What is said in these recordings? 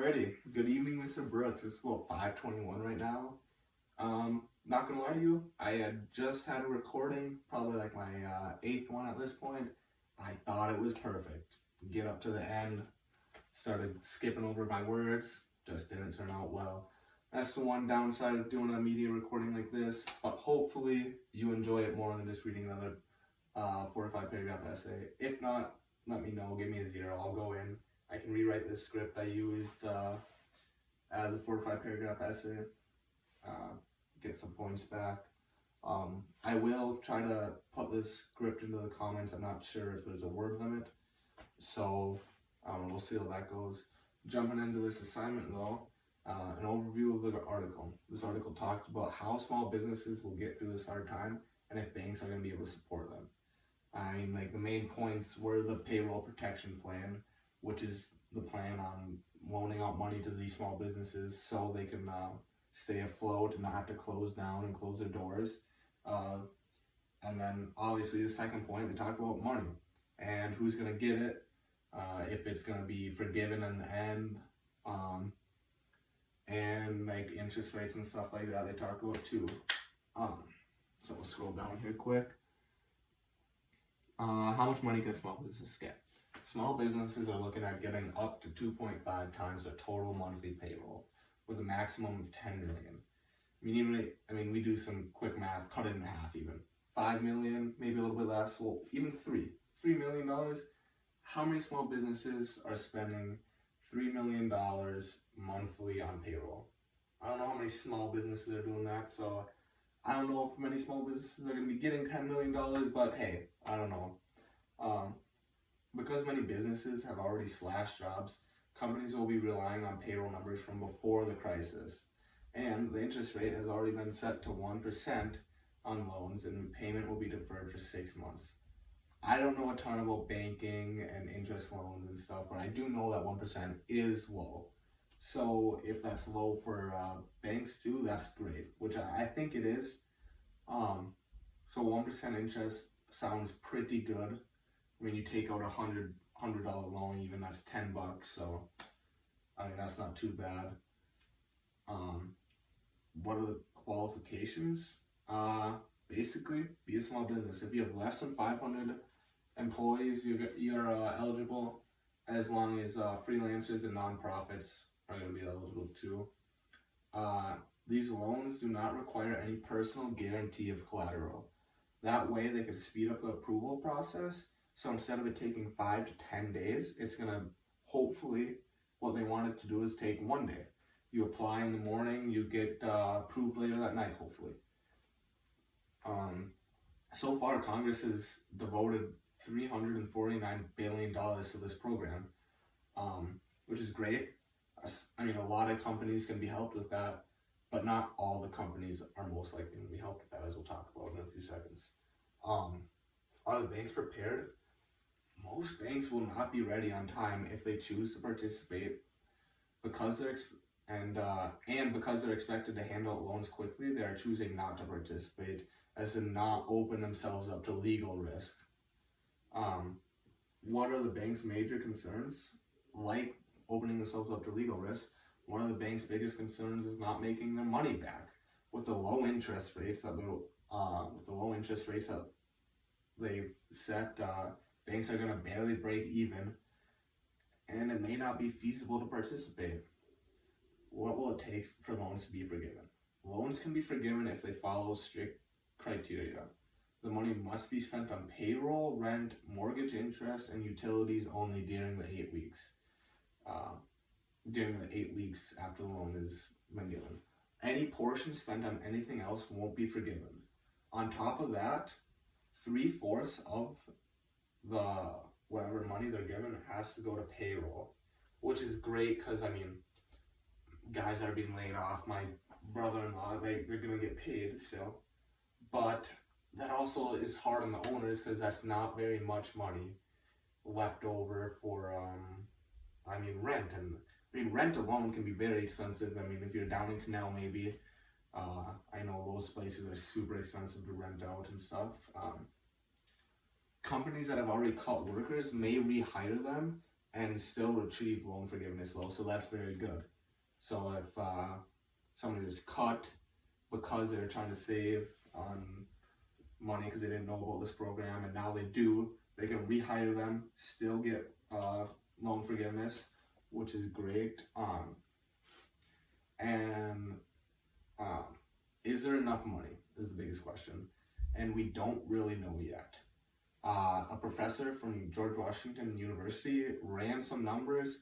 Alrighty, good evening, Mr. Brooks. It's about 5:21 right now. Not gonna lie to you, I had just had a recording, probably like my eighth one at this point. I thought it was perfect. Get up to the end, started skipping over my words, just didn't turn out well. That's the one downside of doing a media recording like this, but hopefully you enjoy it more than just reading another 4 or 5 paragraph essay. If not, let me know, give me a 0, I'll go in. I can rewrite this script I used as a 4 to 5 paragraph essay, get some points back. I will try to put this script into the comments. I'm not sure if there's a word limit, so we'll see how that goes. Jumping into this assignment though, an overview of the article. This article talked about how small businesses will get through this hard time and if banks are going to be able to support them. I mean, like the main points were the payroll protection plan, which is the plan on loaning out money to these small businesses so they can stay afloat and not have to close down and close their doors. And then obviously the second point, they talk about money and who's going to get it, if it's going to be forgiven in the end, and like interest rates and stuff like that they talk about too. So we'll scroll down here quick. How much money can small businesses get? Small businesses are looking at getting up to 2.5 times their total monthly payroll, with a maximum of 10 million. We do some quick math, cut it in half even. 5 million, maybe a little bit less, well, even $3 million. How many small businesses are spending $3 million monthly on payroll? I don't know how many small businesses are doing that, so I don't know if many small businesses are going to be getting $10 million, but hey, I don't know. Because many businesses have already slashed jobs, companies will be relying on payroll numbers from before the crisis. And the interest rate has already been set to 1% on loans, and payment will be deferred for 6 months. I don't know a ton about banking and interest loans and stuff, but I do know that 1% is low. So if that's low for banks too, that's great, which I think it is. So 1% interest sounds pretty good. I mean, you take out $100 loan, even that's $10. So I mean, that's not too bad. What are the qualifications? Basically, be a small business. If you have less than 500 employees, you're eligible, as long as freelancers and nonprofits are going to be eligible too. These loans do not require any personal guarantee of collateral. That way they can speed up the approval process. So instead of it taking 5 to 10 days, it's going to hopefully, what they want it to do is take 1 day. You apply in the morning, you get approved later that night, hopefully. So far, Congress has devoted $349 billion to this program, which is great. I mean, a lot of companies can be helped with that, but not all the companies are most likely to be helped with that, as we'll talk about in a few seconds. Are the banks prepared? Most banks will not be ready on time if they choose to participate, because they're because they're expected to hand out loans quickly. They are choosing not to participate, as to not open themselves up to legal risk. What are the bank's major concerns? Like opening themselves up to legal risk, one of the bank's biggest concerns is not making their money back. With the low interest rates that they've set, banks are going to barely break even, and it may not be feasible to participate. What will it take for loans to be forgiven? Loans can be forgiven if they follow strict criteria. The money must be spent on payroll, rent, mortgage interest, and utilities only during the 8 weeks. During the 8 weeks after the loan has been given. Any portion spent on anything else won't be forgiven. On top of that, 3/4 of the whatever money they're given has to go to payroll, which is great because, I mean, guys are being laid off. My brother-in-law, they're going to get paid still. But that also is hard on the owners because that's not very much money left over for, rent. And rent alone can be very expensive. I mean, if you're down in Canal, maybe, I know those places are super expensive to rent out and stuff. Companies that have already cut workers may rehire them and still retrieve loan forgiveness low. So that's very good. So if somebody was cut because they're trying to save on money because they didn't know about this program and now they do, they can rehire them, still get loan forgiveness, which is great. And is there enough money is the biggest question, and we don't really know yet. A professor from George Washington University ran some numbers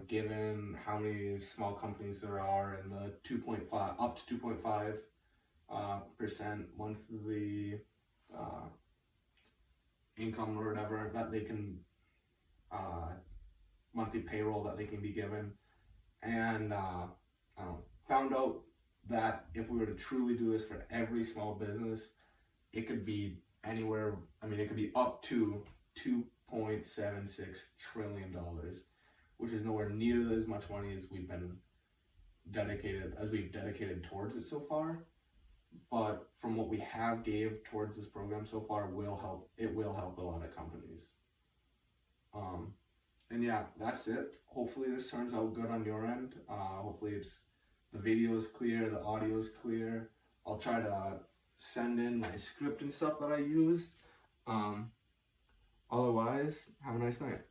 given how many small companies there are and the 2.5 up to 2.5% monthly income or whatever that they can monthly payroll that they can be given, and found out that if we were to truly do this for every small business, it could be anywhere. I mean, it could be up to $2.76 trillion, which is nowhere near as much money as we've dedicated towards it so far. But from what we have gave towards this program so far, it will help a lot of companies. And yeah, that's it. Hopefully this turns out good on your end. Hopefully the video is clear, the audio is clear. I'll try to send in my script and stuff that I used. Otherwise, have a nice night.